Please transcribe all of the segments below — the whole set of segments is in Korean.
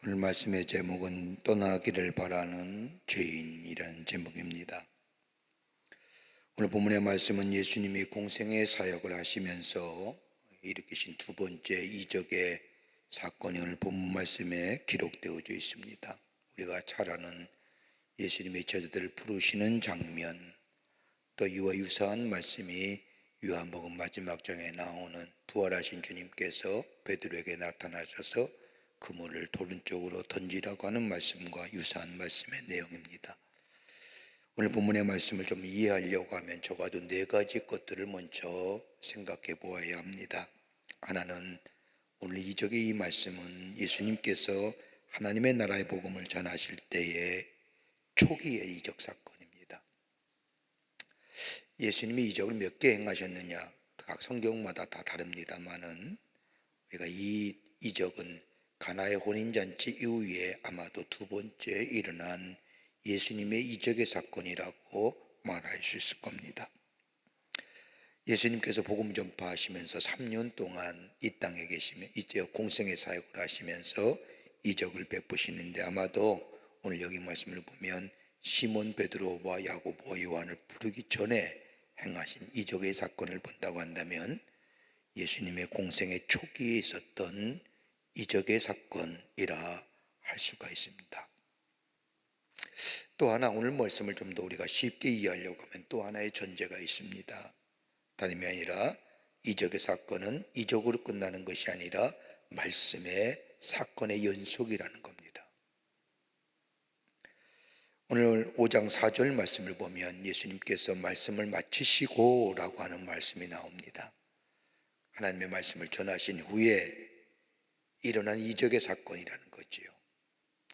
오늘 말씀의 제목은 떠나기를 바라는 죄인이라는 제목입니다. 오늘 본문의 말씀은 예수님이 공생의 사역을 하시면서 일으키신 두 번째 이적의 사건이 오늘 본문 말씀에 기록되어져 있습니다. 우리가 잘 아는 예수님의 제자들을 부르시는 장면, 또 이와 유사한 말씀이 요한복음 마지막 장에 나오는 부활하신 주님께서 베드로에게 나타나셔서 그물을 돌은 쪽으로 던지라고 하는 말씀과 유사한 말씀의 내용입니다. 오늘 본문의 말씀을 좀 이해하려고 하면 적어도 네 가지 것들을 먼저 생각해 보아야 합니다. 하나는 오늘 이적의 이 말씀은 예수님께서 하나님의 나라의 복음을 전하실 때의 초기의 이적 사건입니다. 예수님이 이적을 몇 개 행하셨느냐, 각 성경마다 다 다릅니다만은 우리가 이 이적은 가나의 혼인잔치 이후에 아마도 두 번째 일어난 예수님의 이적의 사건이라고 말할 수 있을 겁니다. 예수님께서 복음 전파하시면서 3년 동안 이 땅에 계시며 이제 공생의 사역을 하시면서 이적을 베푸시는데 아마도 오늘 여기 말씀을 보면 시몬 베드로와 야고보와 요한을 부르기 전에 행하신 이적의 사건을 본다고 한다면 예수님의 공생의 초기에 있었던 이적의 사건이라 할 수가 있습니다. 또 하나 오늘 말씀을 좀 더 우리가 쉽게 이해하려고 하면 또 하나의 전제가 있습니다. 다름이 아니라 이적의 사건은 이적으로 끝나는 것이 아니라 말씀의 사건의 연속이라는 겁니다. 오늘 5장 4절 말씀을 보면 예수님께서 말씀을 마치시고 라고 하는 말씀이 나옵니다. 하나님의 말씀을 전하신 후에 일어난 이적의 사건이라는 거지요.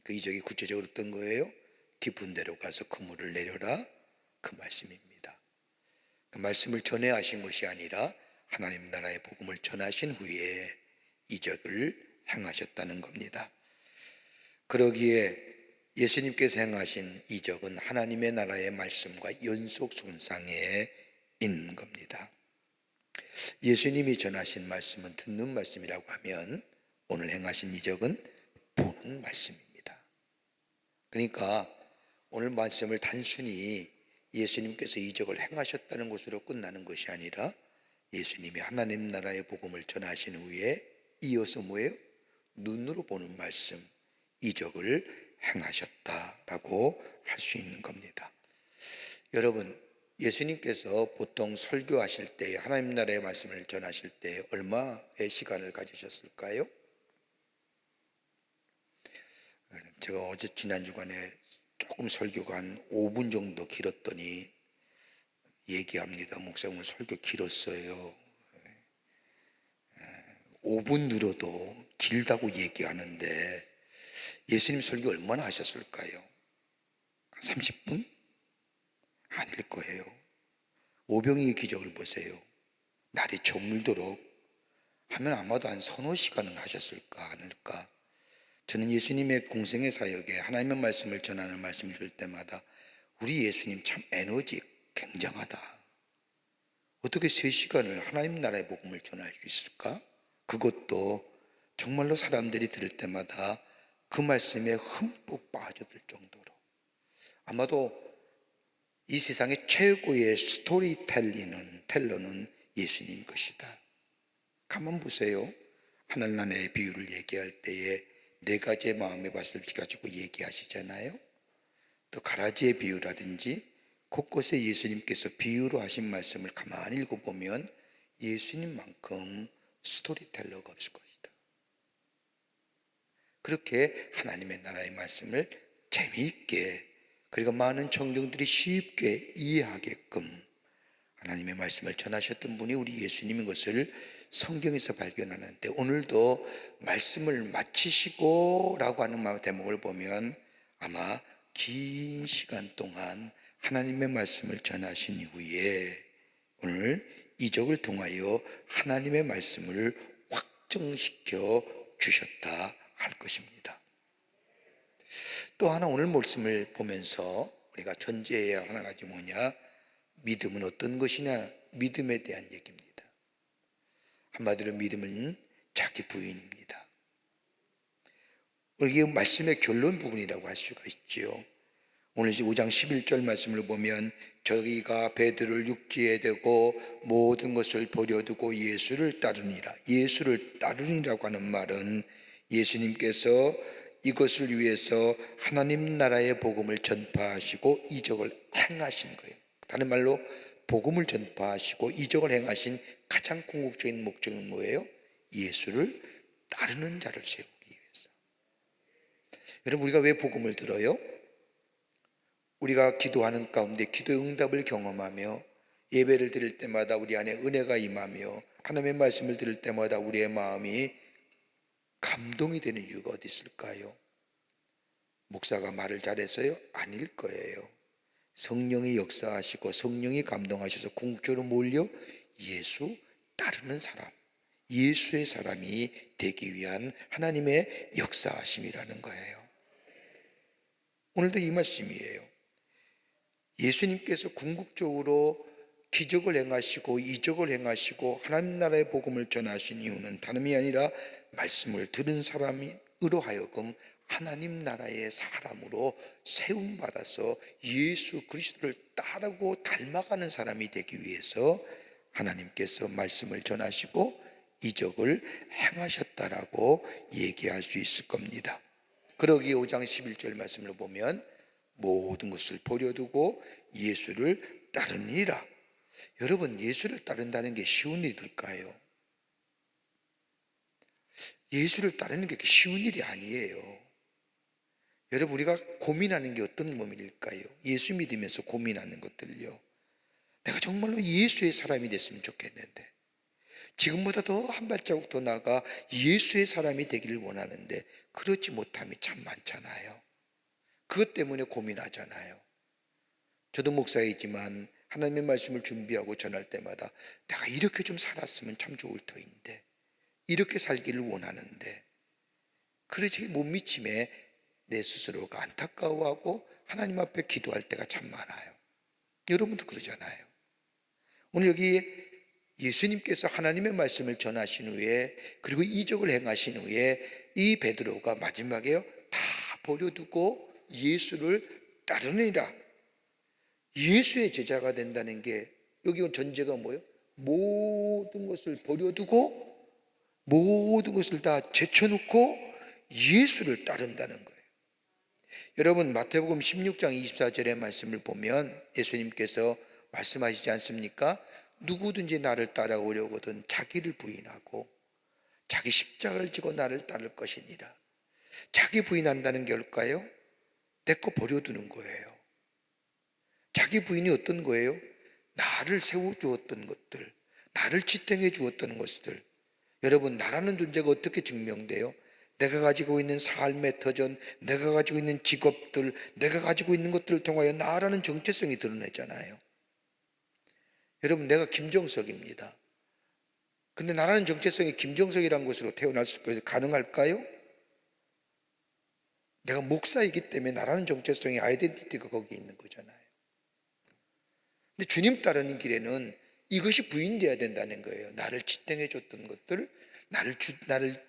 그 이적이 구체적으로 어떤 거예요? 깊은 데로 가서 그물을 내려라, 그 말씀입니다. 그 말씀을 전해 하신 것이 아니라 하나님 나라의 복음을 전하신 후에 이적을 행하셨다는 겁니다. 그러기에 예수님께서 행하신 이적은 하나님의 나라의 말씀과 연속 손상에 있는 겁니다. 예수님이 전하신 말씀은 듣는 말씀이라고 하면 오늘 행하신 이적은 보는 말씀입니다. 그러니까 오늘 말씀을 단순히 예수님께서 이적을 행하셨다는 것으로 끝나는 것이 아니라 예수님이 하나님 나라의 복음을 전하신 후에 이어서 뭐예요? 눈으로 보는 말씀, 이적을 행하셨다라고 할 수 있는 겁니다. 여러분, 예수님께서 보통 설교하실 때 하나님 나라의 말씀을 전하실 때 얼마의 시간을 가지셨을까요? 제가 어제 지난 주간에 조금 설교가 한 5분 정도 길었더니 얘기합니다. 목사님 오늘 설교 길었어요. 5분 늘어도 길다고 얘기하는데 예수님 설교 얼마나 하셨을까요? 30분? 아닐 거예요. 오병이의 기적을 보세요. 날이 저물도록 하면 아마도 한 서너 시간은 하셨을까 아닐까. 저는 예수님의 공생의 사역에 하나님의 말씀을 전하는 말씀을 들을 때마다 우리 예수님 참 에너지 굉장하다. 어떻게 3시간을 하나님 나라의 복음을 전할 수 있을까? 그것도 정말로 사람들이 들을 때마다 그 말씀에 흠뻑 빠져들 정도로. 아마도 이 세상의 최고의 텔러는 예수님 것이다. 가만 보세요. 하늘나라의 비유를 얘기할 때에 4가지의 마음의 밭을 가지고 얘기하시잖아요. 또 가라지의 비유라든지 곳곳에 예수님께서 비유로 하신 말씀을 가만히 읽어보면 예수님만큼 스토리텔러가 없을 것이다. 그렇게 하나님의 나라의 말씀을 재미있게 그리고 많은 청중들이 쉽게 이해하게끔 하나님의 말씀을 전하셨던 분이 우리 예수님인 것을 성경에서 발견하는데 오늘도 말씀을 마치시고 라고 하는 대목을 보면 아마 긴 시간 동안 하나님의 말씀을 전하신 이후에 오늘 이적을 통하여 하나님의 말씀을 확정시켜 주셨다 할 것입니다. 또 하나 오늘 말씀을 보면서 우리가 전제해야 할 하나 가지 뭐냐? 믿음은 어떤 것이냐? 믿음에 대한 얘기입니다. 한마디로 믿음은 자기 부인입니다. 이게 말씀의 결론 부분이라고 할 수가 있지요. 오늘 5장 11절 말씀을 보면 저희가 베드로를 육지에 대고 모든 것을 버려두고 예수를 따르니라. 예수를 따르니라고 하는 말은 예수님께서 이것을 위해서 하나님 나라의 복음을 전파하시고 이적을 행하신 거예요. 다른 말로 복음을 전파하시고 이적을 행하신 가장 궁극적인 목적은 뭐예요? 예수를 따르는 자를 세우기 위해서. 여러분, 우리가 왜 복음을 들어요? 우리가 기도하는 가운데 기도의 응답을 경험하며 예배를 드릴 때마다 우리 안에 은혜가 임하며 하나님의 말씀을 들을 때마다 우리의 마음이 감동이 되는 이유가 어디 있을까요? 목사가 말을 잘해서요? 아닐 거예요. 성령이 역사하시고 성령이 감동하셔서 궁극적으로 몰려 예수 따르는 사람, 예수의 사람이 되기 위한 하나님의 역사하심이라는 거예요. 오늘도 이 말씀이에요. 예수님께서 궁극적으로 기적을 행하시고 이적을 행하시고 하나님 나라의 복음을 전하신 이유는 다름이 아니라 말씀을 들은 사람으로 하여금 하나님 나라의 사람으로 세움받아서 예수 그리스도를 따르고 닮아가는 사람이 되기 위해서 하나님께서 말씀을 전하시고 이적을 행하셨다라고 얘기할 수 있을 겁니다. 그러기에 5장 11절 말씀을 보면 모든 것을 버려두고 예수를 따르니라. 여러분, 예수를 따른다는 게 쉬운 일일까요? 예수를 따르는 게 쉬운 일이 아니에요. 여러분, 우리가 고민하는 게 어떤 고민일까요? 예수 믿으면서 고민하는 것들요. 내가 정말로 예수의 사람이 됐으면 좋겠는데, 지금보다 더 한 발자국 더 나아가 예수의 사람이 되기를 원하는데 그렇지 못함이 참 많잖아요. 그것 때문에 고민하잖아요. 저도 목사이지만 하나님의 말씀을 준비하고 전할 때마다 내가 이렇게 좀 살았으면 참 좋을 터인데, 이렇게 살기를 원하는데, 그러지 못 미침에 내 스스로가 안타까워하고 하나님 앞에 기도할 때가 참 많아요. 여러분도 그러잖아요. 오늘 여기 예수님께서 하나님의 말씀을 전하신 후에 그리고 이적을 행하신 후에 이 베드로가 마지막에 다 버려두고 예수를 따르니라. 예수의 제자가 된다는 게 여기 전제가 뭐예요? 모든 것을 버려두고 모든 것을 다 제쳐놓고 예수를 따른다는 거예요. 여러분, 마태복음 16장 24절의 말씀을 보면 예수님께서 말씀하시지 않습니까? 누구든지 나를 따라오려거든 자기를 부인하고 자기 십자가를 지고 나를 따를 것이니라. 자기 부인한다는 게 뭘까요? 내 거 버려두는 거예요. 자기 부인이 어떤 거예요? 나를 세워주었던 것들, 나를 지탱해 주었던 것들. 여러분, 나라는 존재가 어떻게 증명돼요? 내가 가지고 있는 삶의 터전, 내가 가지고 있는 직업들, 내가 가지고 있는 것들을 통하여 나라는 정체성이 드러내잖아요. 여러분, 내가 김정석입니다. 근데 나라는 정체성이 김정석이라는 것으로 태어날 수 가능할까요? 내가 목사이기 때문에 나라는 정체성의 아이덴티티가 거기 있는 거잖아요. 근데 주님 따르는 길에는 이것이 부인되어야 된다는 거예요. 나를 지탱해 줬던 것들, 나를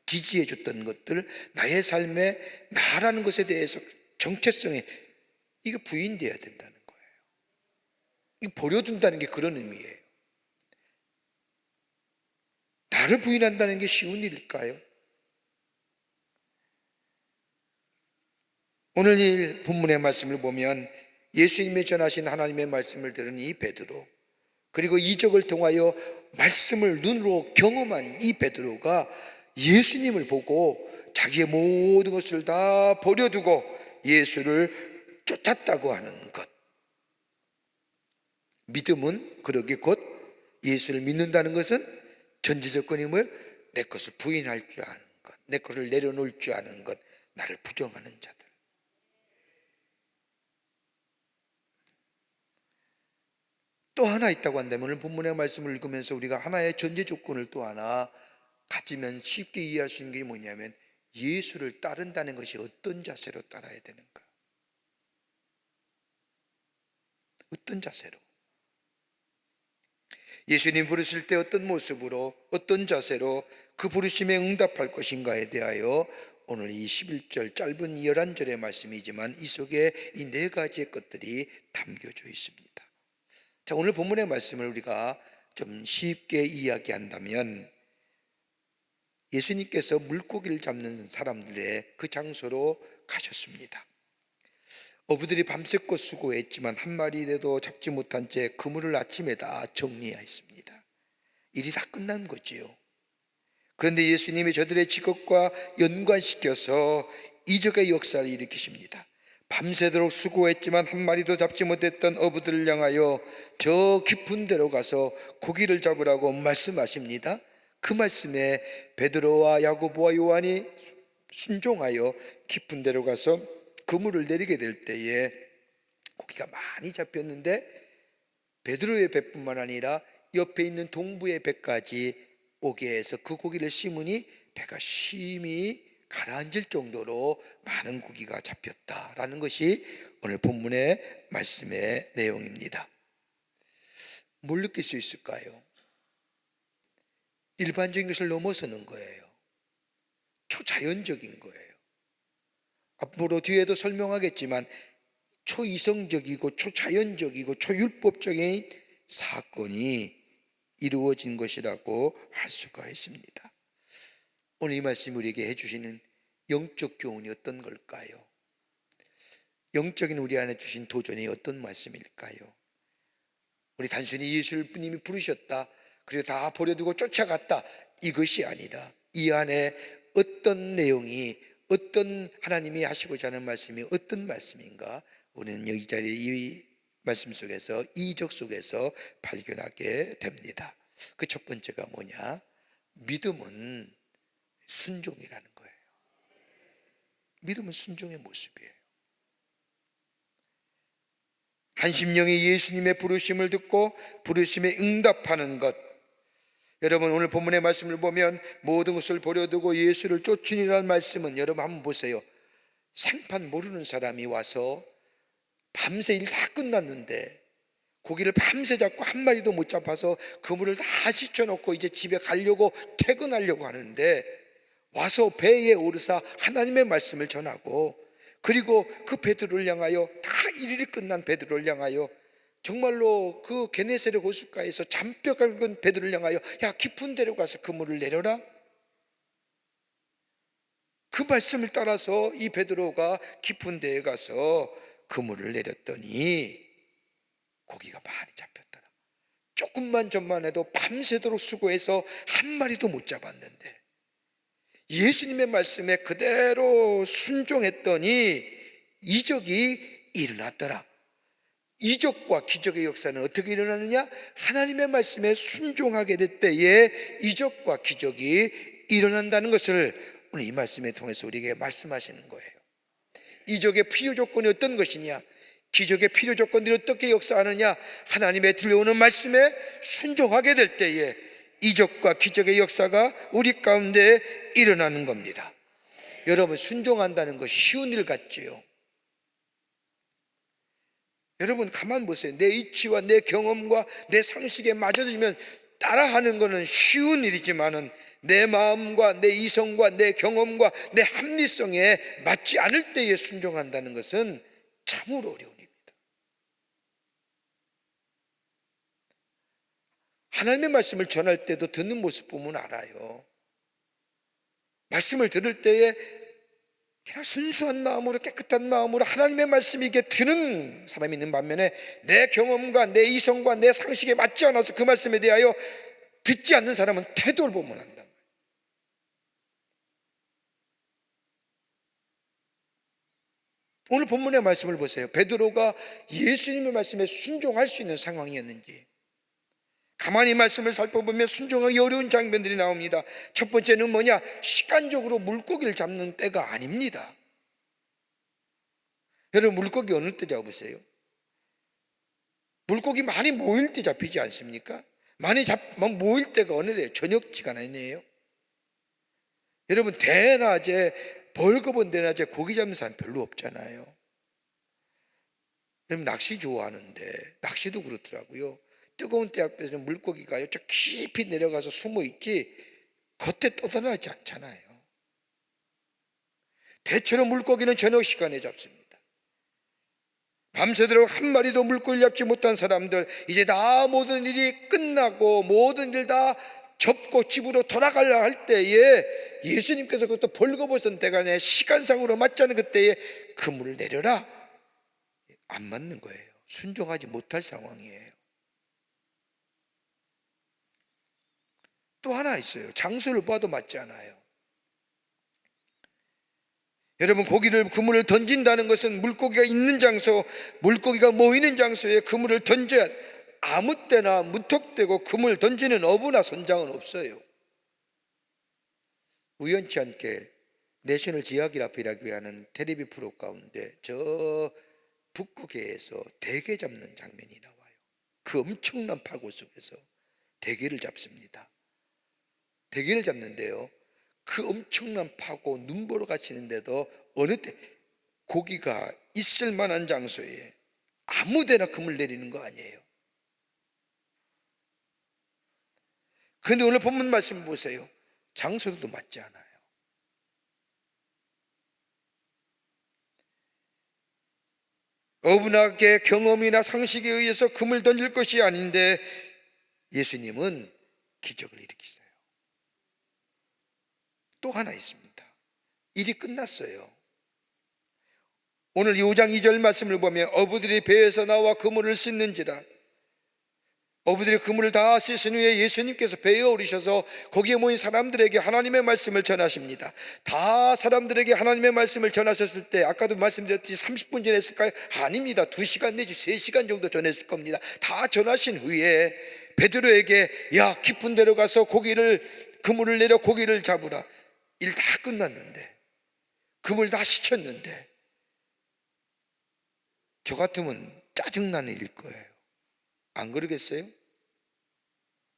지지해 줬던 것들, 나의 삶에 나라는 것에 대해서 정체성이 이게 부인되어야 된다는 거예요. 이 버려둔다는 게 그런 의미예요. 나를 부인한다는 게 쉬운 일일까요? 오늘 이 본문의 말씀을 보면 예수님이 전하신 하나님의 말씀을 들은 이 베드로, 그리고 이적을 통하여 말씀을 눈으로 경험한 이 베드로가 예수님을 보고 자기의 모든 것을 다 버려두고 예수를 쫓았다고 하는 것. 믿음은 그러기 곧 예수를 믿는다는 것은 전제 조건이 뭐예요? 내 것을 부인할 줄 아는 것, 내 것을 내려놓을 줄 아는 것, 나를 부정하는 자들. 또 하나 있다고 한다면 오늘 본문의 말씀을 읽으면서 우리가 하나의 전제 조건을 또 하나 가지면 쉽게 이해할 수 있는 게 뭐냐면 예수를 따른다는 것이 어떤 자세로 따라야 되는가? 어떤 자세로? 예수님 부르실 때 어떤 모습으로 어떤 자세로 그 부르심에 응답할 것인가에 대하여 오늘 이 11절 짧은 11절의 말씀이지만 이 속에 이 네 가지의 것들이 담겨져 있습니다. 자, 오늘 본문의 말씀을 우리가 좀 쉽게 이야기한다면 예수님께서 물고기를 잡는 사람들의 그 장소로 가셨습니다. 어부들이 밤새껏 수고했지만 한 마리라도 잡지 못한 채 그물을 아침에 다 정리했습니다. 일이 다 끝난 거지요. 그런데 예수님이 저들의 직업과 연관시켜서 이적의 역사를 일으키십니다. 밤새도록 수고했지만 한 마리도 잡지 못했던 어부들을 향하여 저 깊은 데로 가서 고기를 잡으라고 말씀하십니다. 그 말씀에 베드로와 야고보와 요한이 순종하여 깊은 데로 가서 그물을 내리게 될 때에 고기가 많이 잡혔는데 베드로의 배뿐만 아니라 옆에 있는 동부의 배까지 오게 해서 그 고기를 심으니 배가 심히 가라앉을 정도로 많은 고기가 잡혔다라는 것이 오늘 본문의 말씀의 내용입니다. 뭘 느낄 수 있을까요? 일반적인 것을 넘어서는 거예요. 초자연적인 거예요. 앞으로 뒤에도 설명하겠지만 초이성적이고 초자연적이고 초율법적인 사건이 이루어진 것이라고 할 수가 있습니다. 오늘 이 말씀 우리에게 해주시는 영적 교훈이 어떤 걸까요? 영적인 우리 안에 주신 도전이 어떤 말씀일까요? 우리 단순히 예수님이 부르셨다, 그리고 다 버려두고 쫓아갔다, 이것이 아니라 이 안에 어떤 내용이, 어떤 하나님이 하시고자 하는 말씀이 어떤 말씀인가, 우리는 이 자리에 이 말씀 속에서, 이적 속에서 발견하게 됩니다. 그 첫 번째가 뭐냐? 믿음은 순종이라는 거예요. 믿음은 순종의 모습이에요. 한 심령이 예수님의 부르심을 듣고 부르심에 응답하는 것. 여러분, 오늘 본문의 말씀을 보면 모든 것을 버려두고 예수를 쫓으니라는 말씀은, 여러분 한번 보세요. 생판 모르는 사람이 와서 밤새 일 다 끝났는데 고기를 밤새 잡고 한 마리도 못 잡아서 그물을 다 씻어놓고 이제 집에 가려고 퇴근하려고 하는데 와서 배에 오르사 하나님의 말씀을 전하고, 그리고 그 베드로를 향하여, 다 일일이 끝난 베드로를 향하여, 정말로 그 게네사렛 호숫가에서 잔뼈 굵은 베드로를 향하여 야, 깊은 데로 가서 그물을 내려라. 그 말씀을 따라서 이 베드로가 깊은 데에 가서 그물을 내렸더니 고기가 많이 잡혔더라. 조금만 전만 해도 밤새도록 수고해서 한 마리도 못 잡았는데 예수님의 말씀에 그대로 순종했더니 이적이 일어났더라. 이적과 기적의 역사는 어떻게 일어나느냐? 하나님의 말씀에 순종하게 될 때에 이적과 기적이 일어난다는 것을 오늘 이 말씀을 통해서 우리에게 말씀하시는 거예요. 이적의 필요 조건이 어떤 것이냐? 기적의 필요 조건들이 어떻게 역사하느냐? 하나님의 들려오는 말씀에 순종하게 될 때에 이적과 기적의 역사가 우리 가운데 일어나는 겁니다. 여러분, 순종한다는 거 쉬운 일 같지요? 여러분 가만 보세요. 내 이치와 내 경험과 내 상식에 맞아들면 따라하는 것은 쉬운 일이지만은 내 마음과 내 이성과 내 경험과 내 합리성에 맞지 않을 때에 순종한다는 것은 참으로 어려운 일입니다. 하나님의 말씀을 전할 때도 듣는 모습 보면 알아요. 말씀을 들을 때에 그냥 순수한 마음으로, 깨끗한 마음으로 하나님의 말씀이 이게 드는 사람이 있는 반면에 내 경험과 내 이성과 내 상식에 맞지 않아서 그 말씀에 대하여 듣지 않는 사람은 태도를 보면 한다. 오늘 본문의 말씀을 보세요. 베드로가 예수님의 말씀에 순종할 수 있는 상황이었는지, 가만히 말씀을 살펴보면 순종하기 어려운 장면들이 나옵니다. 첫 번째는 뭐냐? 시간적으로 물고기를 잡는 때가 아닙니다. 여러분, 물고기 어느 때 잡으세요? 물고기 많이 모일 때 잡히지 않습니까? 많이 모일 때가 어느 때예요? 저녁 시간 아니에요? 여러분, 대낮에, 벌거벗은 대낮에 고기 잡는 사람 별로 없잖아요. 여러분, 낚시 좋아하는데 낚시도 그렇더라고요. 뜨거운 때 앞에서 물고기가 저 깊이 내려가서 숨어 있지 겉에 떠다니지 않잖아요. 대체로 물고기는 저녁 시간에 잡습니다. 밤새도록 한 마리도 물고기를 잡지 못한 사람들, 이제 다 모든 일이 끝나고 모든 일 다 접고 집으로 돌아가려 할 때에 예수님께서 그것도 벌거벗은 때가 시간상으로 맞자는 그때에 그물을 내려라. 안 맞는 거예요. 순종하지 못할 상황이에요. 또 하나 있어요. 장소를 봐도 맞지 않아요. 여러분, 그물을 던진다는 것은 물고기가 있는 장소, 물고기가 모이는 장소에 그물을 던져야, 아무 때나 무턱대고 그물 던지는 어부나 선장은 없어요. 우연치 않게 내셔널 지오그래픽이라고 하는 텔레비 프로 가운데 저 북극해에서 대게 잡는 장면이 나와요. 그 엄청난 파고 속에서 대게를 잡습니다. 대게를 잡는데요, 그 엄청난 파고 눈보라 갇히는데도 어느 때 고기가 있을 만한 장소에 아무데나 그물 내리는 거 아니에요. 그런데 오늘 본문 말씀 보세요. 장소도 맞지 않아요. 어부나의 경험이나 상식에 의해서 그물 던질 것이 아닌데 예수님은 기적을 일으키세요. 또 하나 있습니다. 일이 끝났어요. 오늘 5장 2절 말씀을 보면 어부들이 배에서 나와 그물을 씻는지라. 어부들이 그물을 다 씻은 후에 예수님께서 배에 오르셔서 거기에 모인 사람들에게 하나님의 말씀을 전하십니다. 다 사람들에게 하나님의 말씀을 전하셨을 때, 아까도 말씀드렸듯이 30분 전했을까요? 아닙니다. 2시간 내지 3시간 정도 전했을 겁니다. 다 전하신 후에 베드로에게 야, 깊은 데로 가서 그물을 내려 고기를 잡으라. 일 다 끝났는데, 그물 다 씻혔는데, 저 같으면 짜증나는 일일 거예요. 안 그러겠어요?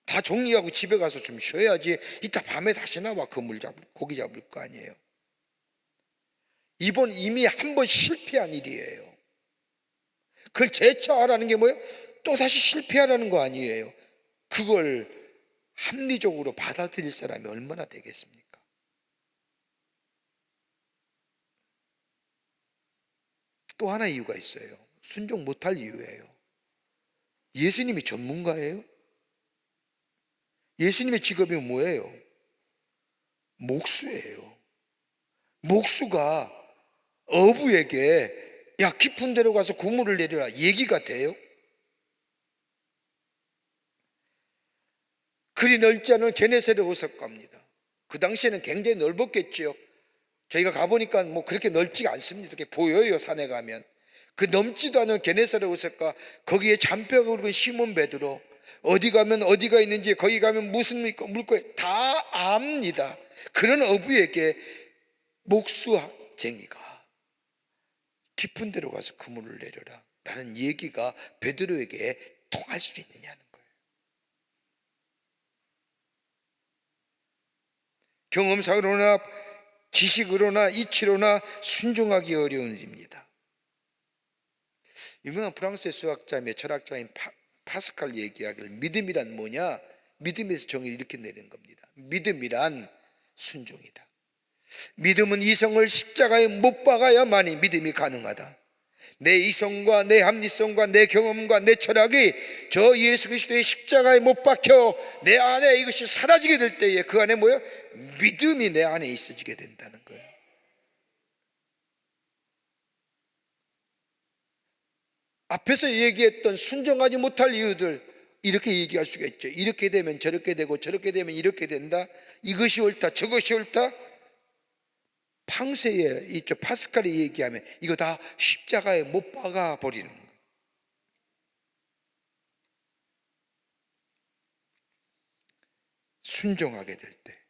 다 정리하고 집에 가서 좀 쉬어야지 이따 밤에 다시 나와 고기 잡을 거 아니에요. 이번 이미 한 번 실패한 일이에요. 그걸 재차하라는 게 뭐예요? 또 다시 실패하라는 거 아니에요. 그걸 합리적으로 받아들일 사람이 얼마나 되겠습니까? 또 하나 이유가 있어요. 순종 못할 이유예요. 예수님이 전문가예요? 예수님의 직업이 뭐예요? 목수예요. 목수가 어부에게 야, 깊은 데로 가서 그물을 내려라 얘기가 돼요? 그리 넓지 않은 게네사렛 호숫가입니다. 그 당시에는 굉장히 넓었겠죠. 저희가 가보니까 뭐 그렇게 넓지가 않습니다. 이렇게 보여요, 산에 가면. 그 넘지도 않은 게네사렛 호숫가, 거기에 잔뼈가 굵은 시몬 베드로, 어디 가면 어디가 있는지, 거기 가면 무슨 물고기 다 압니다. 그런 어부에게 목수쟁이가 깊은 데로 가서 그물을 내려라 라는 얘기가 베드로에게 통할 수 있느냐는 거예요. 경험상으로나 지식으로나 이치로나 순종하기 어려운 일입니다. 유명한 프랑스의 수학자며 철학자인 파스칼 얘기하기를 믿음이란 뭐냐? 믿음에서 정의를 이렇게 내는 겁니다. 믿음이란 순종이다. 믿음은 이성을 십자가에 못 박아야만이 믿음이 가능하다. 내 이성과 내 합리성과 내 경험과 내 철학이 저 예수 그리스도의 십자가에 못 박혀 내 안에 이것이 사라지게 될 때에 그 안에 뭐예요? 믿음이 내 안에 있어지게 된다는 거예요. 앞에서 얘기했던 순종하지 못할 이유들, 이렇게 얘기할 수가 있죠. 이렇게 되면 저렇게 되고 저렇게 되면 이렇게 된다, 이것이 옳다 저것이 옳다. 팡세에 있죠. 파스칼이 얘기하면 이거 다 십자가에 못 박아 버리는 거예요. 순종하게 될 때,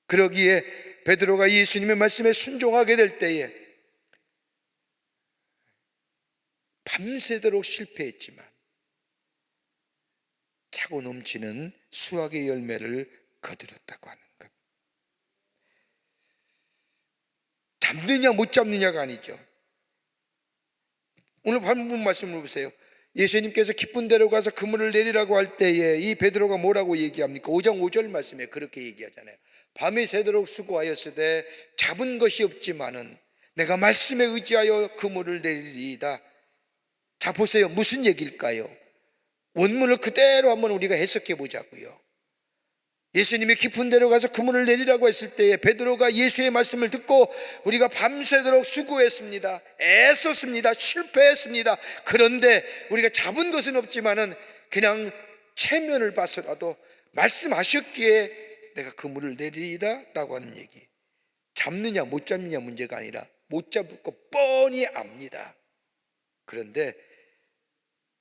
그러기에 베드로가 예수님의 말씀에 순종하게 될 때에 밤새도록 실패했지만 차고 넘치는 수확의 열매를 거두었다고 하는 것. 잡느냐 못 잡느냐가 아니죠. 오늘 본문 말씀을 보세요. 예수님께서 깊은 데로 가서 그물을 내리라고 할 때에 이 베드로가 뭐라고 얘기합니까? 5장 5절 말씀에 그렇게 얘기하잖아요. 밤이 새도록 수고하였으되 잡은 것이 없지만은 내가 말씀에 의지하여 그물을 내리리이다. 자, 보세요. 무슨 얘기일까요? 원문을 그대로 한번 우리가 해석해 보자고요. 예수님이 깊은 데로 가서 그물을 내리라고 했을 때에 베드로가 예수의 말씀을 듣고 우리가 밤새도록 수고했습니다. 애썼습니다. 실패했습니다. 그런데 우리가 잡은 것은 없지만은 그냥 체면을 봐서라도 말씀하셨기에 내가 그물을 내리리이다 라고 하는 얘기. 잡느냐 못 잡느냐 문제가 아니라 못 잡을 거 뻔히 압니다. 그런데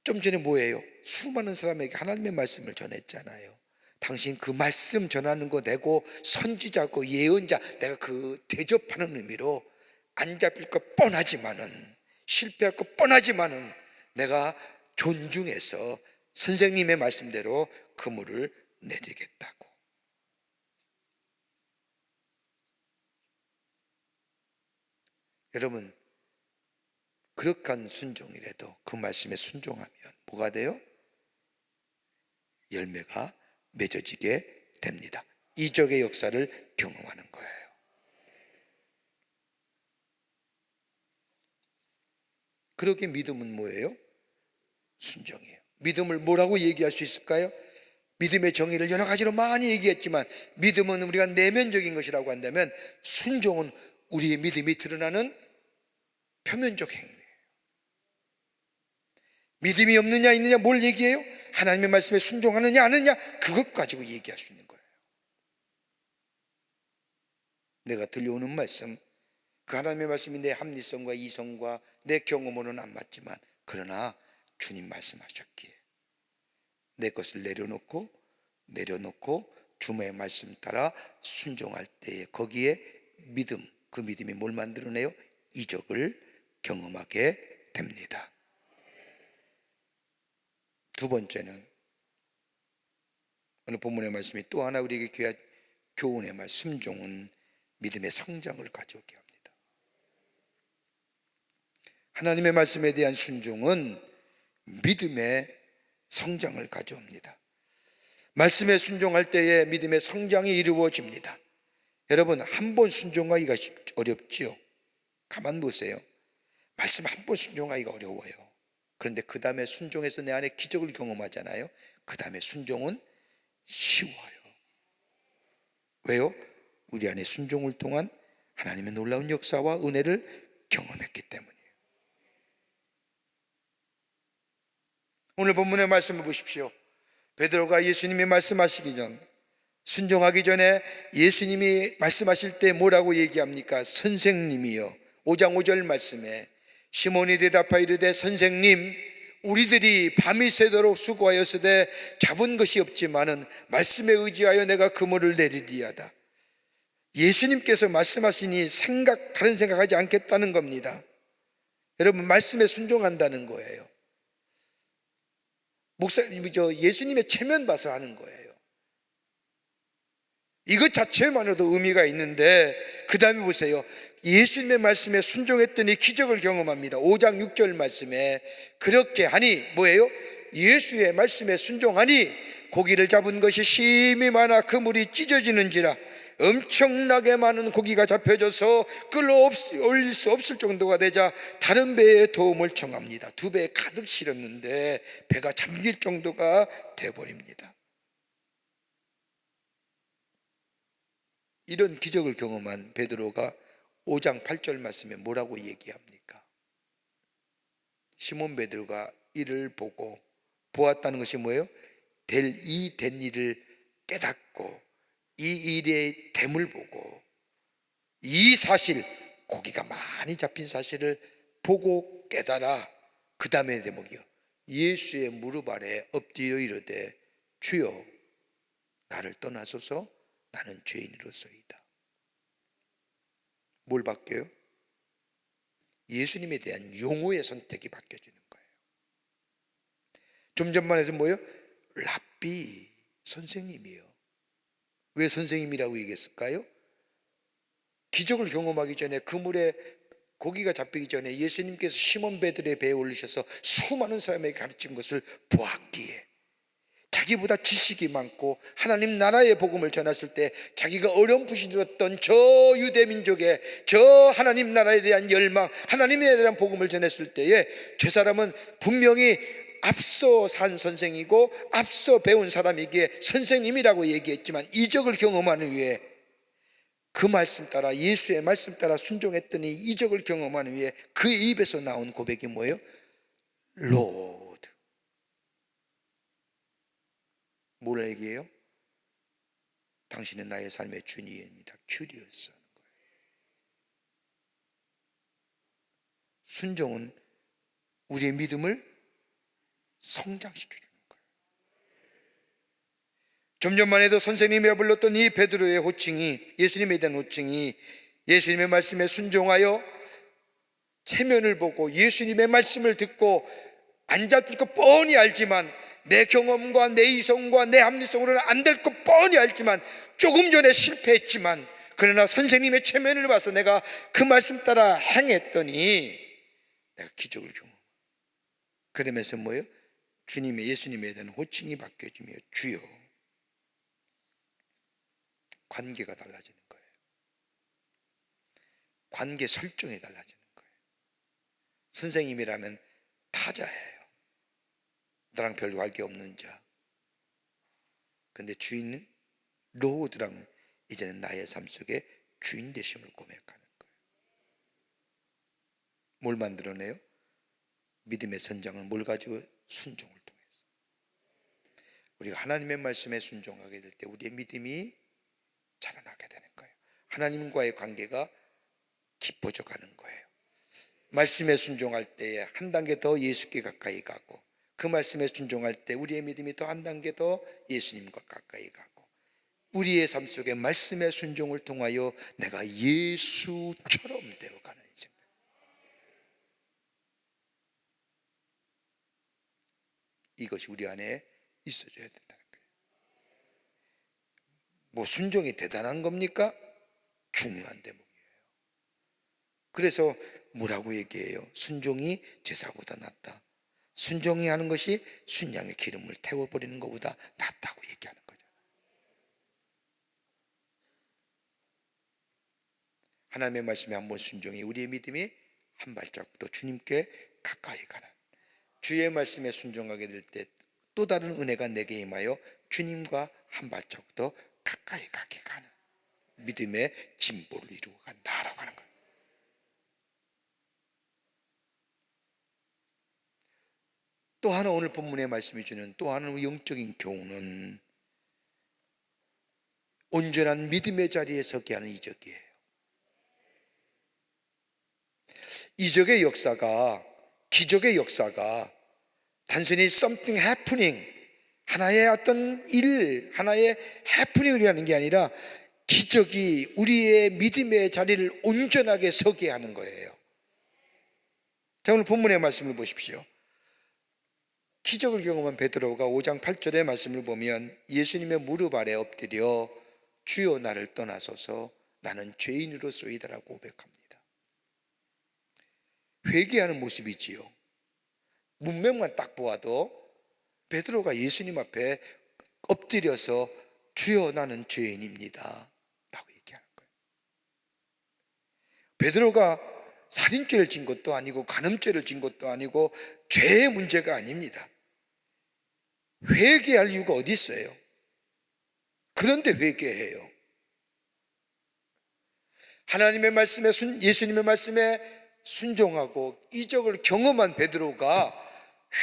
좀 전에 뭐예요? 수많은 사람에게 하나님의 말씀을 전했잖아요. 당신 그 말씀 전하는 거 내고 선지자고 예언자, 내가 그 대접하는 의미로 안 잡힐 거 뻔하지만은, 실패할 거 뻔하지만은 내가 존중해서 선생님의 말씀대로 그물을 내리겠다고. 여러분, 그렇게 순종이라도 그 말씀에 순종하면 뭐가 돼요? 열매가 맺어지게 됩니다. 이적의 역사를 경험하는 거예요. 그렇게 믿음은 뭐예요? 순종이에요. 믿음을 뭐라고 얘기할 수 있을까요? 믿음의 정의를 여러 가지로 많이 얘기했지만 믿음은 우리가 내면적인 것이라고 한다면 순종은 우리의 믿음이 드러나는 표면적 행위예요. 믿음이 없느냐 있느냐 뭘 얘기해요? 하나님의 말씀에 순종하느냐 안 하느냐 그것 가지고 얘기할 수 있는 거예요. 내가 들려오는 말씀, 그 하나님의 말씀이 내 합리성과 이성과 내 경험으로는 안 맞지만 그러나 주님 말씀하셨기에 내 것을 내려놓고 주님의 말씀 따라 순종할 때에 거기에 믿음, 그 믿음이 뭘 만들어내요? 이적을 경험하게 됩니다. 두 번째는 오늘 본문의 말씀이 또 하나 우리에게 귀한 교훈의 말, 순종은 믿음의 성장을 가져오게 합니다. 하나님의 말씀에 대한 순종은 믿음의 성장을 가져옵니다. 말씀에 순종할 때에 믿음의 성장이 이루어집니다. 여러분, 한 번 순종하기가 어렵지요. 가만 보세요. 말씀 한 번 순종하기가 어려워요. 그런데 그 다음에 순종해서 내 안에 기적을 경험하잖아요. 그 다음에 순종은 쉬워요. 왜요? 우리 안에 순종을 통한 하나님의 놀라운 역사와 은혜를 경험했기 때문이에요. 오늘 본문의 말씀을 보십시오. 베드로가 예수님이 말씀하시기 전, 순종하기 전에 예수님이 말씀하실 때 뭐라고 얘기합니까? 선생님이요. 5장 5절 말씀에 시몬이 대답하여 이르되 선생님, 우리들이 밤이 새도록 수고하였으되 잡은 것이 없지만은 말씀에 의지하여 내가 그물을 내리리이다. 예수님께서 말씀하시니 다른 생각하지 않겠다는 겁니다. 여러분, 말씀에 순종한다는 거예요. 예수님의 체면 봐서 하는 거예요. 이것 자체만으로도 의미가 있는데 그 다음에 보세요. 예수님의 말씀에 순종했더니 기적을 경험합니다. 5장 6절 말씀에 그렇게 하니 뭐예요? 예수의 말씀에 순종하니 고기를 잡은 것이 심히 많아 그물이 찢어지는지라. 엄청나게 많은 고기가 잡혀져서 끌어 올릴 수 없을 정도가 되자 다른 배에 도움을 청합니다. 두 배에 가득 실었는데 배가 잠길 정도가 되어버립니다. 이런 기적을 경험한 베드로가 5장 8절 말씀에 뭐라고 얘기합니까? 시몬 베드로가 이를 보고 보았다는 것이 뭐예요? 된 일을 깨닫고 이 일의 됨을 보고 이 사실, 고기가 많이 잡힌 사실을 보고 깨달아 그 다음에 대목이요, 예수의 무릎 아래 엎드려 이르되 주여 나를 떠나소서 나는 죄인으로서이다. 뭘 바뀌어요? 예수님에 대한 용어의 선택이 바뀌어지는 거예요. 좀 전만 해서 뭐예요? 랍비, 선생님이요. 왜 선생님이라고 얘기했을까요? 기적을 경험하기 전에 그물에 고기가 잡히기 전에 예수님께서 시몬 베드로의 배에 올리셔서 수많은 사람에게 가르친 것을 보았기에, 자기보다 지식이 많고 하나님 나라의 복음을 전했을 때 자기가 어렴풋이 들었던 저 유대 민족의 저 하나님 나라에 대한 열망, 하나님에 대한 복음을 전했을 때에 저 사람은 분명히 앞서 산 선생이고 앞서 배운 사람이기에 선생님이라고 얘기했지만 이적을 경험하는 후에 그 말씀 따라, 예수의 말씀 따라 순종했더니 이적을 경험하는 후에 그 입에서 나온 고백이 뭐예요? 로드. 뭘 얘기해요? 당신은 나의 삶의 주님입니다. 큐리어스 하는 거예요. 순종은 우리의 믿음을 성장시켜주는 거예요. 좀 전만 해도 선생님이 불렀던 이 베드로의 호칭이, 예수님에 대한 호칭이, 예수님의 말씀에 순종하여 체면을 보고 예수님의 말씀을 듣고 안 잡힐 거 뻔히 알지만, 내 경험과 내 이성과 내 합리성으로는 안 될 거 뻔히 알지만, 조금 전에 실패했지만 그러나 선생님의 체면을 봐서 내가 그 말씀 따라 행했더니 내가 기적을 경험. 그러면서 뭐예요? 주님의, 예수님에 대한 호칭이 바뀌어지며 주여. 관계가 달라지는 거예요. 관계 설정이 달라지는 거예요. 선생님이라면 타자예요. 나랑 별 관계 없는 자. 근데 주인은 로드라면 이제는 나의 삶 속에 주인 되심을 고백하는 거예요. 뭘 만들어내요? 믿음의 선장은 뭘 가지고? 순종을 통해서. 우리가 하나님의 말씀에 순종하게 될 때 우리의 믿음이 자라나게 되는 거예요. 하나님과의 관계가 깊어져 가는 거예요. 말씀에 순종할 때에 한 단계 더 예수께 가까이 가고, 그 말씀에 순종할 때 우리의 믿음이 더 한 단계 더 예수님과 가까이 가고, 우리의 삶 속에 말씀의 순종을 통하여 내가 예수처럼 되어가는 인생. 이것이 우리 안에 있어줘야 된다는 거예요. 뭐 순종이 대단한 겁니까? 중요한 대목이에요. 그래서 뭐라고 얘기해요? 순종이 제사보다 낫다. 순종이 하는 것이 순양의 기름을 태워버리는 것보다 낫다고 얘기하는 거죠. 하나님의 말씀에 한번 순종이 우리의 믿음이 한 발자국 더 주님께 가까이 가는, 주의 말씀에 순종하게 될 때 또 다른 은혜가 내게 임하여 주님과 한 발자국 더 가까이 가게 가는 믿음의 진보를 이루어 간다라고 하는 거예요. 또 하나 오늘 본문의 말씀이 주는 또 하나의 영적인 교훈은 온전한 믿음의 자리에 서게 하는 이적이에요. 이적의 역사가, 기적의 역사가 단순히 something happening, 하나의 어떤 일, 하나의 해프닝이라는 게 아니라 기적이 우리의 믿음의 자리를 온전하게 서게 하는 거예요. 자, 오늘 본문의 말씀을 보십시오. 기적을 경험한 베드로가 5장 8절의 말씀을 보면 예수님의 무릎 아래 엎드려 주여 나를 떠나소서 나는 죄인으로소이다라고 고백합니다. 회개하는 모습이지요. 문맥만 딱 보아도 베드로가 예수님 앞에 엎드려서 주여 나는 죄인입니다 라고 얘기하는 거예요. 베드로가 살인죄를 진 것도 아니고 간음죄를 진 것도 아니고 죄의 문제가 아닙니다. 회개할 이유가 어디 있어요? 그런데 회개해요. 하나님의 말씀에 예수님의 말씀에 순종하고 이적을 경험한 베드로가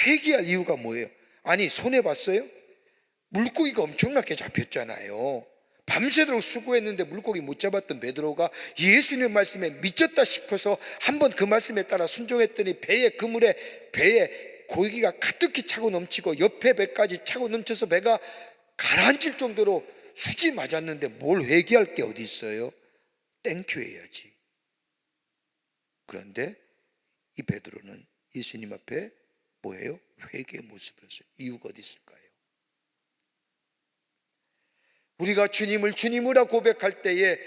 회개할 이유가 뭐예요? 아니, 손해봤어요? 물고기가 엄청나게 잡혔잖아요. 밤새도록 수고했는데 물고기 못 잡았던 베드로가 예수님의 말씀에 미쳤다 싶어서 한번 그 말씀에 따라 순종했더니 배에, 그물에 배에 고기가 가득히 차고 넘치고 옆에 배까지 차고 넘쳐서 배가 가라앉을 정도로 수지 맞았는데 뭘 회개할 게 어디 있어요? 땡큐 해야지. 그런데 이 베드로는 예수님 앞에 뭐예요? 회개의 모습을 했어요. 이유가 어디 있을까요? 우리가 주님을 주님이라 고백할 때에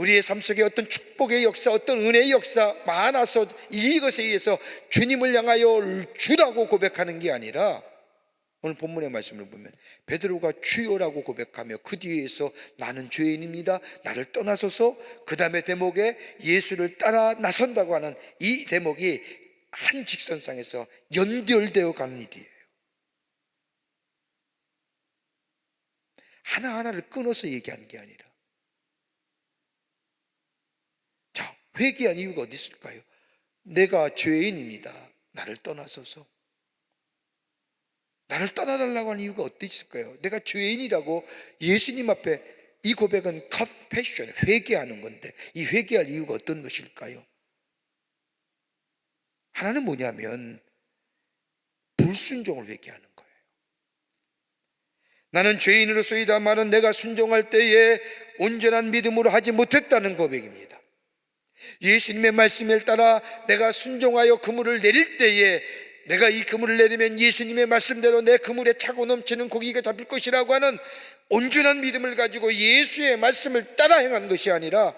우리의 삶 속에 어떤 축복의 역사, 어떤 은혜의 역사 많아서 이것에 의해서 주님을 향하여 주라고 고백하는 게 아니라, 오늘 본문의 말씀을 보면 베드로가 주여라고 고백하며 그 뒤에서 나는 죄인입니다, 나를 떠나소서, 그 다음에 대목에 예수를 따라 나선다고 하는 이 대목이 한 직선상에서 연결되어 가는 일이에요. 하나하나를 끊어서 얘기하는 게 아니라. 자, 회개한 이유가 어디 있을까요? 내가 죄인입니다, 나를 떠나소서. 나를 떠나달라고 하는 이유가 어디 있을까요? 내가 죄인이라고 예수님 앞에, 이 고백은 confession, 회개하는 건데 이 회개할 이유가 어떤 것일까요? 하나는 뭐냐면 불순종을 회개하는 거예요. 나는 죄인으로서이다 말은 내가 순종할 때에 온전한 믿음으로 하지 못했다는 고백입니다. 예수님의 말씀에 따라 내가 순종하여 그물을 내릴 때에, 내가 이 그물을 내리면 예수님의 말씀대로 내 그물에 차고 넘치는 고기가 잡힐 것이라고 하는 온전한 믿음을 가지고 예수의 말씀을 따라 행한 것이 아니라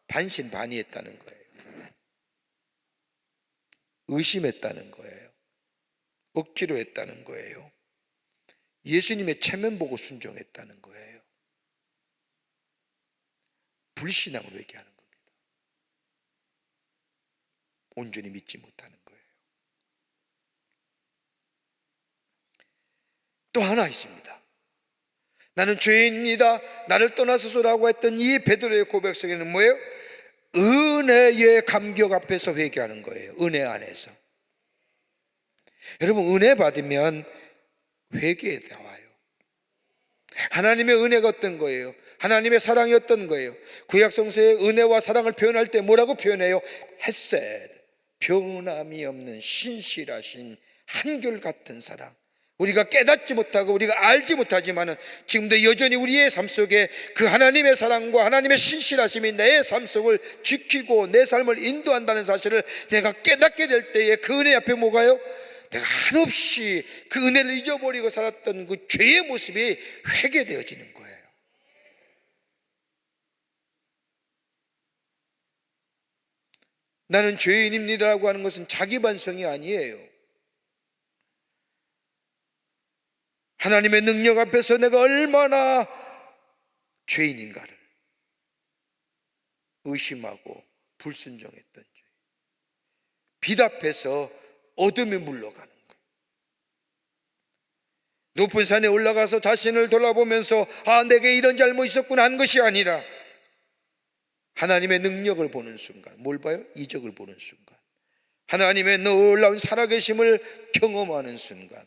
반신반의했다는 거예요. 의심했다는 거예요. 억지로 했다는 거예요. 예수님의 체면 보고 순종했다는 거예요. 불신앙을 회개하는 겁니다. 온전히 믿지 못하는 거예요. 또 하나 있습니다. 나는 죄인입니다, 나를 떠나소서라고 했던 이 베드로의 고백 속에는 뭐예요? 은혜의 감격 앞에서 회개하는 거예요. 은혜 안에서. 여러분, 은혜 받으면 회개에 나와요. 하나님의 은혜가 어떤 거예요? 하나님의 사랑이 어떤 거예요? 구약 성서의 은혜와 사랑을 표현할 때 뭐라고 표현해요? 헤세드, 변함이 없는 신실하신 한결같은 사랑. 우리가 깨닫지 못하고 우리가 알지 못하지만은 지금도 여전히 우리의 삶 속에 그 하나님의 사랑과 하나님의 신실하심이 내 삶 속을 지키고 내 삶을 인도한다는 사실을 내가 깨닫게 될 때에 그 은혜 앞에 뭐가요? 내가 한없이 그 은혜를 잊어버리고 살았던 그 죄의 모습이 회개되어지는 거예요. 나는 죄인입니다라고 하는 것은 자기 반성이 아니에요. 하나님의 능력 앞에서 내가 얼마나 죄인인가를 의심하고 불순종했던 죄, 빛 앞에서 어둠에 물러가는 것, 높은 산에 올라가서 자신을 돌아보면서 아, 내게 이런 잘못이 있었구나 한 것이 아니라 하나님의 능력을 보는 순간, 뭘 봐요? 이적을 보는 순간, 하나님의 놀라운 살아계심을 경험하는 순간,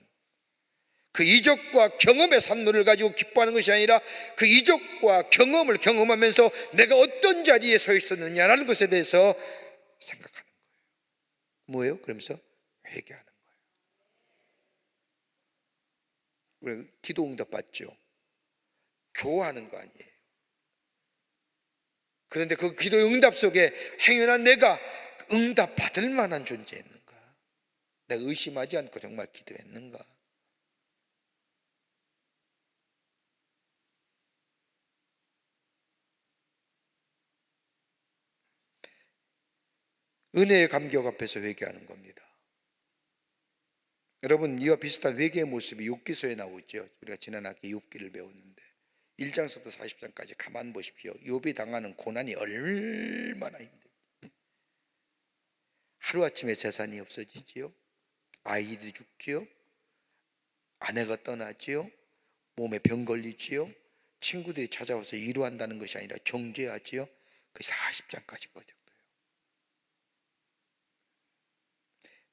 그 이적과 경험의 산물을 가지고 기뻐하는 것이 아니라 그 이적과 경험을 경험하면서 내가 어떤 자리에 서 있었느냐라는 것에 대해서 생각하는 거예요. 뭐예요? 그러면서 회개하는 거예요. 우리 기도 응답 받죠? 좋아하는 거 아니에요. 그런데 그 기도 응답 속에 행여나 내가 응답 받을 만한 존재였는가? 내가 의심하지 않고 정말 기도했는가? 은혜의 감격 앞에서 회개하는 겁니다. 여러분, 이와 비슷한 회개의 모습이 욥기서에 나오죠. 우리가 지난 학기에 욥기를 배웠는데 1장부터 40장까지 가만 보십시오. 욥이 당하는 고난이 얼마나 힘들어요. 하루아침에 재산이 없어지지요, 아이들이 죽지요, 아내가 떠나지요, 몸에 병 걸리지요, 친구들이 찾아와서 위로한다는 것이 아니라 정죄하지요. 그 40장까지 꺼져.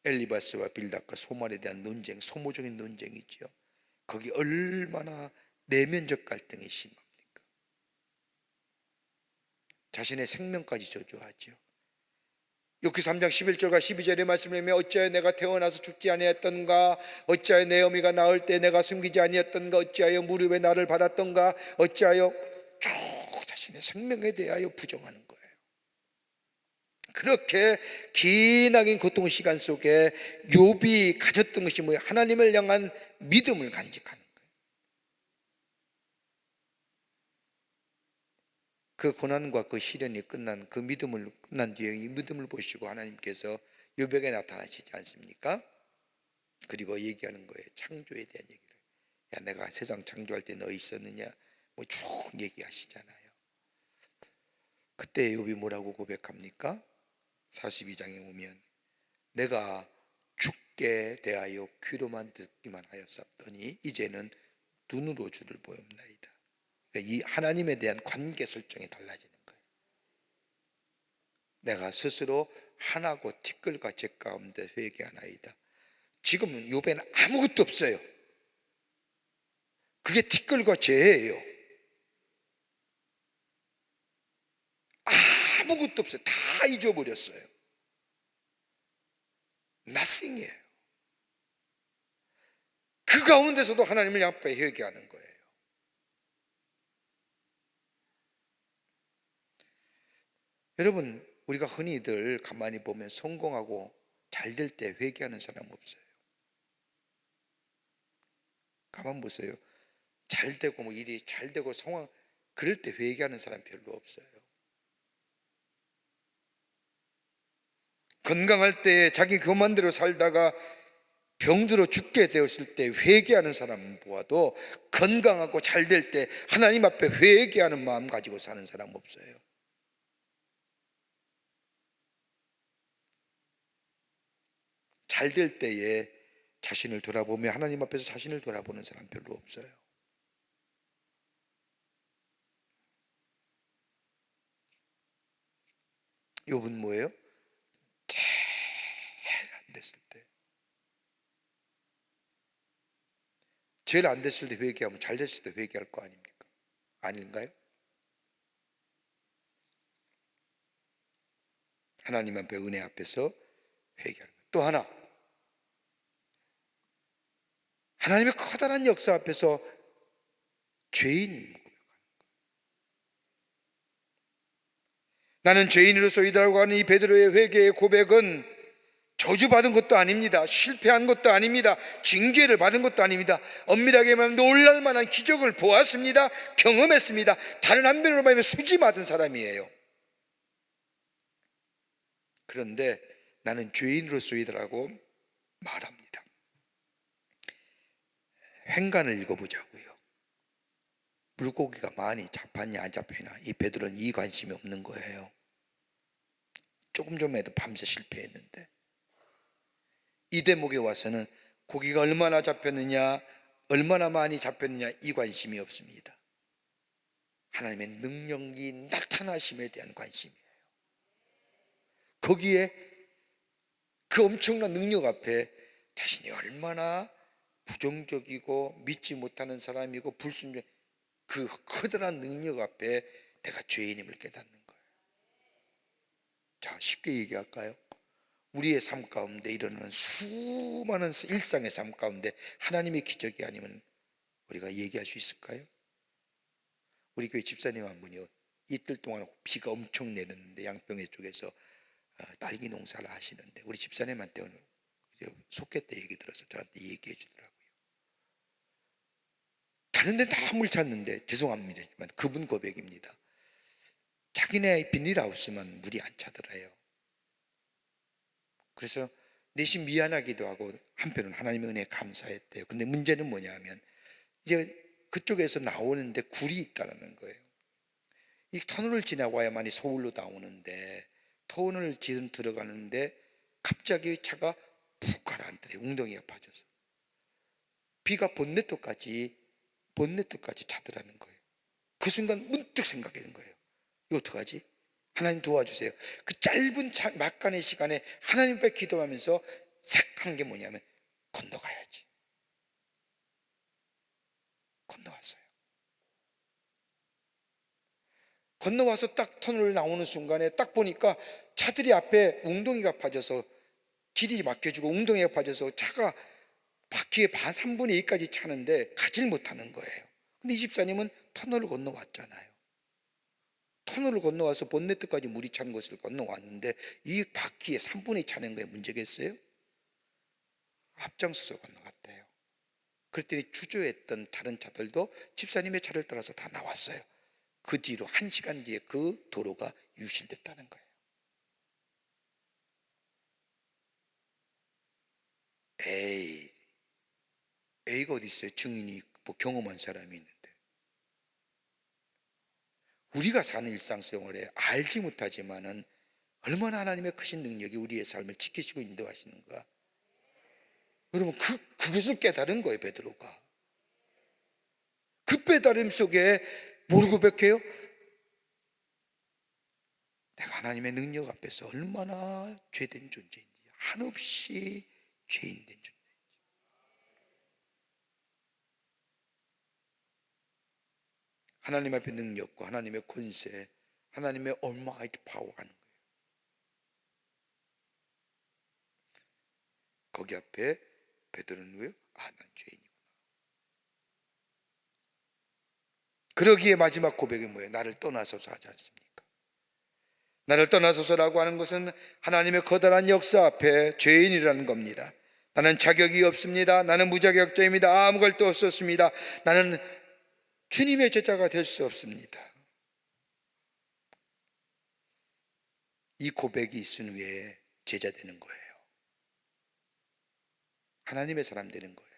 엘리바스와 빌닷과 소말에 대한 논쟁, 소모적인 논쟁이지요. 거기 얼마나 내면적 갈등이 심합니까? 자신의 생명까지 저주하지요. 욥기 3장 11절과 12절의 말씀을 보면 어찌하여 내가 태어나서 죽지 아니했던가, 어찌하여 내 어미가 낳을 때 내가 숨기지 아니했던가, 어찌하여 무릎에 나를 받았던가, 어찌하여 쭉 자신의 생명에 대하여 부정하는 거예요. 그렇게 기나긴 고통 시간 속에 욥이 가졌던 것이 뭐예요? 하나님을 향한 믿음을 간직하는 거예요. 그 고난과 그 시련이 끝난 그 믿음을 끝난 뒤에 이 믿음을 보시고 하나님께서 요백에 나타나시지 않습니까? 그리고 얘기하는 거예요. 창조에 대한 얘기를. 야, 내가 세상 창조할 때 너 있었느냐? 뭐 쭉 얘기하시잖아요. 그때 욥이 뭐라고 고백합니까? 42장에 오면 내가 죽게 대하여 귀로만 듣기만 하였었더니 이제는 눈으로 주를 보옵나이다. 그러니까 이 하나님에 대한 관계 설정이 달라지는 거예요. 내가 스스로 하나고 티끌과 재 가운데 회개하나이다. 지금은 욥에는 아무것도 없어요. 그게 티끌과 재예요. 아무것도 없어요. 다 잊어버렸어요. nothing이에요. 그 가운데서도 하나님을 앞에 회개하는 거예요. 여러분, 우리가 흔히들 가만히 보면 성공하고 잘 될 때 회개하는 사람 없어요. 가만 보세요. 잘 되고 뭐 일이 잘 되고 상황 그럴 때 회개하는 사람 별로 없어요. 건강할 때 자기 교만대로 살다가 병들어 죽게 되었을 때 회개하는 사람은 보아도 건강하고 잘 될 때 하나님 앞에 회개하는 마음 가지고 사는 사람 없어요. 잘 될 때에 자신을 돌아보며 하나님 앞에서 자신을 돌아보는 사람 별로 없어요. 욥은 뭐예요? 제일 안 됐을 때, 제일 안 됐을 때 회개하면 잘 됐을 때 회개할 거 아닙니까? 아닌가요? 하나님 앞에 은혜 앞에서 회개하는 거예요. 또 하나, 하나님의 커다란 역사 앞에서 죄인, 나는 죄인으로서이다라고 하는 이 베드로의 회개의 고백은 저주받은 것도 아닙니다. 실패한 것도 아닙니다. 징계를 받은 것도 아닙니다. 엄밀하게 말하면 놀랄만한 기적을 보았습니다. 경험했습니다. 다른 한편으로 말하면 수지 맞은 사람이에요. 그런데 나는 죄인으로서이다라고 말합니다. 행간을 읽어보자고요. 물고기가 많이 잡혔냐 안 잡히나, 이 베드로는 이 관심이 없는 거예요. 조금 전에도 밤새 실패했는데 이 대목에 와서는 고기가 얼마나 잡혔느냐, 얼마나 많이 잡혔느냐 이 관심이 없습니다. 하나님의 능력이 나타나심에 대한 관심이에요. 거기에 그 엄청난 능력 앞에 자신이 얼마나 부정적이고 믿지 못하는 사람이고 불순종, 그 커다란 능력 앞에 내가 죄인임을 깨닫는 거예요. 자, 쉽게 얘기할까요? 우리의 삶 가운데 일어나는 수많은 일상의 삶 가운데 하나님의 기적이 아니면 우리가 얘기할 수 있을까요? 우리 교회 집사님 한 분이요, 이틀 동안 비가 엄청 내렸는데 양평에 쪽에서 딸기 농사를 하시는데 우리 집사님한테 오늘 속회 때 얘기 들어서 저한테 얘기해 주더라고요. 다른 데 다 물 찼는데, 죄송합니다지만 그분 고백입니다. 자기네 비닐하우스만 물이 안 차더래요. 그래서 내심 미안하기도 하고 한편은 하나님의 은혜에 감사했대요. 근데 문제는 뭐냐면 이제 그쪽에서 나오는데 굴이 있다는 거예요. 이 터널을 지나와야만이 서울로 나오는데 터널을 들어가는데 갑자기 차가 푹 가라앉더래요. 웅덩이가 빠져서 비가 본네트까지 차더라는 거예요. 그 순간 문득 생각하는 거예요. 이거 어떡하지? 하나님 도와주세요. 그 짧은 막간의 시간에 하나님 앞에 기도하면서 싹 한 게 뭐냐면 건너가야지. 건너왔어요. 건너와서 딱 터널을 나오는 순간에 딱 보니까 차들이 앞에 웅덩이가 빠져서 길이 막혀지고 웅덩이가 빠져서 차가 바퀴의 3분의 2까지 차는데 가질 못하는 거예요. 근데 이 집사님은 터널을 건너왔잖아요. 터널을 건너와서 본네트까지 물이 찬 것을 건너왔는데 이 바퀴에 3분의 2 차는 거에 문제겠어요? 앞장서서 건너갔대요. 그랬더니 주저했던 다른 차들도 집사님의 차를 따라서 다 나왔어요. 그 뒤로 1시간 뒤에 그 도로가 유실됐다는 거예요. A가 어디 있어요? 증인이 뭐 경험한 사람이 있는데. 우리가 사는 일상생활에 알지 못하지만은 얼마나 하나님의 크신 능력이 우리의 삶을 지키시고 인도하시는가. 여러분 그것을 깨달은 거예요. 베드로가. 그 깨달음 속에 뭘 고백해요? 내가 하나님의 능력 앞에서 얼마나 죄된 존재인지, 한없이 죄인된 존재. 하나님 앞에 능력과 하나님의 권세, 하나님의 almighty power 하는 거예요. 거기 앞에 베드로는 왜요? 난 죄인이구나. 그러기에 마지막 고백이 뭐예요? 나를 떠나소서 하지 않습니까? 나를 떠나소서라고 하는 것은 하나님의 커다란 역사 앞에 죄인이라는 겁니다. 나는 자격이 없습니다. 나는 무자격자입니다. 아무 것도 없었습니다. 나는 주님의 제자가 될 수 없습니다. 이 고백이 있은 후에 제자 되는 거예요. 하나님의 사람 되는 거예요.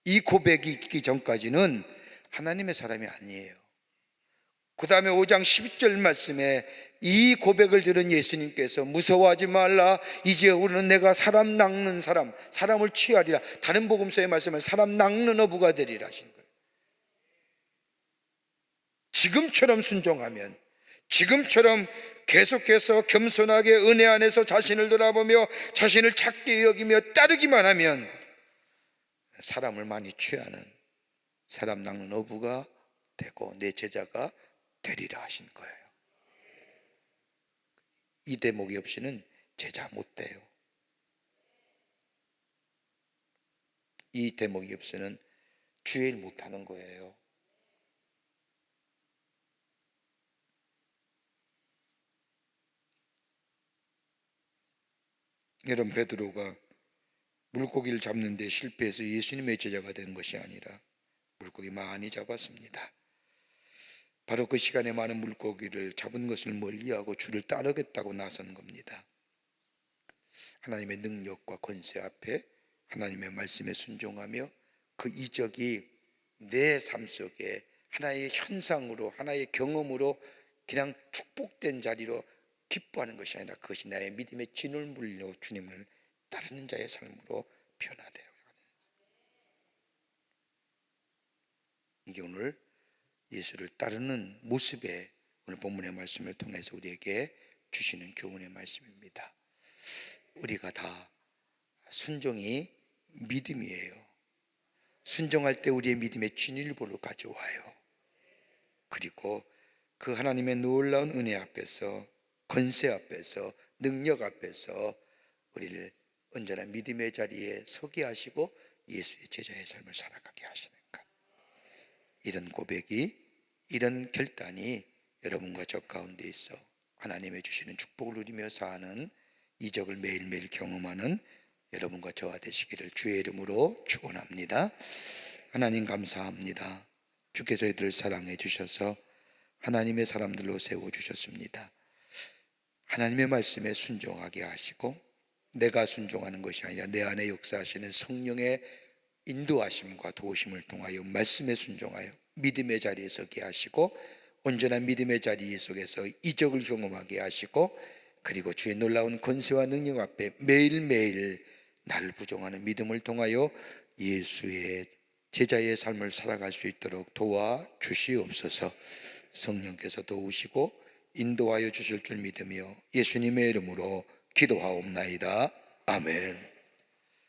이 고백이 있기 전까지는 하나님의 사람이 아니에요. 그 다음에 5장 12절 말씀에 이 고백을 들은 예수님께서 무서워하지 말라, 이제 우리는 내가 사람 낚는 사람을 취하리라. 다른 복음서의 말씀은 사람 낚는 어부가 되리라 하신 거예요. 지금처럼 순종하면, 지금처럼 계속해서 겸손하게 은혜 안에서 자신을 돌아보며 자신을 작게 여기며 따르기만 하면 사람을 많이 취하는 사람 낚는 어부가 되고 내 제자가 되리라 하신 거예요. 이 대목이 없이는 제자 못 돼요. 이 대목이 없이는 주일 못 하는 거예요. 여러분, 베드로가 물고기를 잡는 데 실패해서 예수님의 제자가 된 것이 아니라 물고기 많이 잡았습니다. 바로 그 시간에 많은 물고기를 잡은 것을 멀리하고 주를 따르겠다고 나선 겁니다. 하나님의 능력과 권세 앞에 하나님의 말씀에 순종하며 그 이적이 내 삶 속에 하나의 현상으로, 하나의 경험으로 그냥 축복된 자리로 기뻐하는 것이 아니라 그것이 나의 믿음의 진울물로 주님을 따르는 자의 삶으로 변화되어 가는, 이게 오늘 예수를 따르는 모습에 오늘 본문의 말씀을 통해서 우리에게 주시는 교훈의 말씀입니다. 우리가 다 순종이 믿음이에요. 순종할 때 우리의 믿음의 진일보를 가져와요. 그리고 그 하나님의 놀라운 은혜 앞에서, 권세 앞에서, 능력 앞에서 우리를 언제나 믿음의 자리에 서게 하시고 예수의 제자의 삶을 살아가게 하시는 것. 이런 고백이, 이런 결단이 여러분과 저 가운데 있어 하나님의 주시는 축복을 누리며 사는, 이적을 매일매일 경험하는 여러분과 저와 되시기를 주의 이름으로 축원합니다. 하나님 감사합니다. 주께서 저희들을 사랑해 주셔서 하나님의 사람들로 세워주셨습니다. 하나님의 말씀에 순종하게 하시고 내가 순종하는 것이 아니라 내 안에 역사하시는 성령의 인도하심과 도우심을 통하여 말씀에 순종하여 믿음의 자리에 서게 하시고 온전한 믿음의 자리 속에서 이적을 경험하게 하시고 그리고 주의 놀라운 권세와 능력 앞에 매일매일 나를 부정하는 믿음을 통하여 예수의 제자의 삶을 살아갈 수 있도록 도와주시옵소서. 성령께서 도우시고 인도하여 주실 줄 믿으며 예수님의 이름으로 기도하옵나이다. 아멘.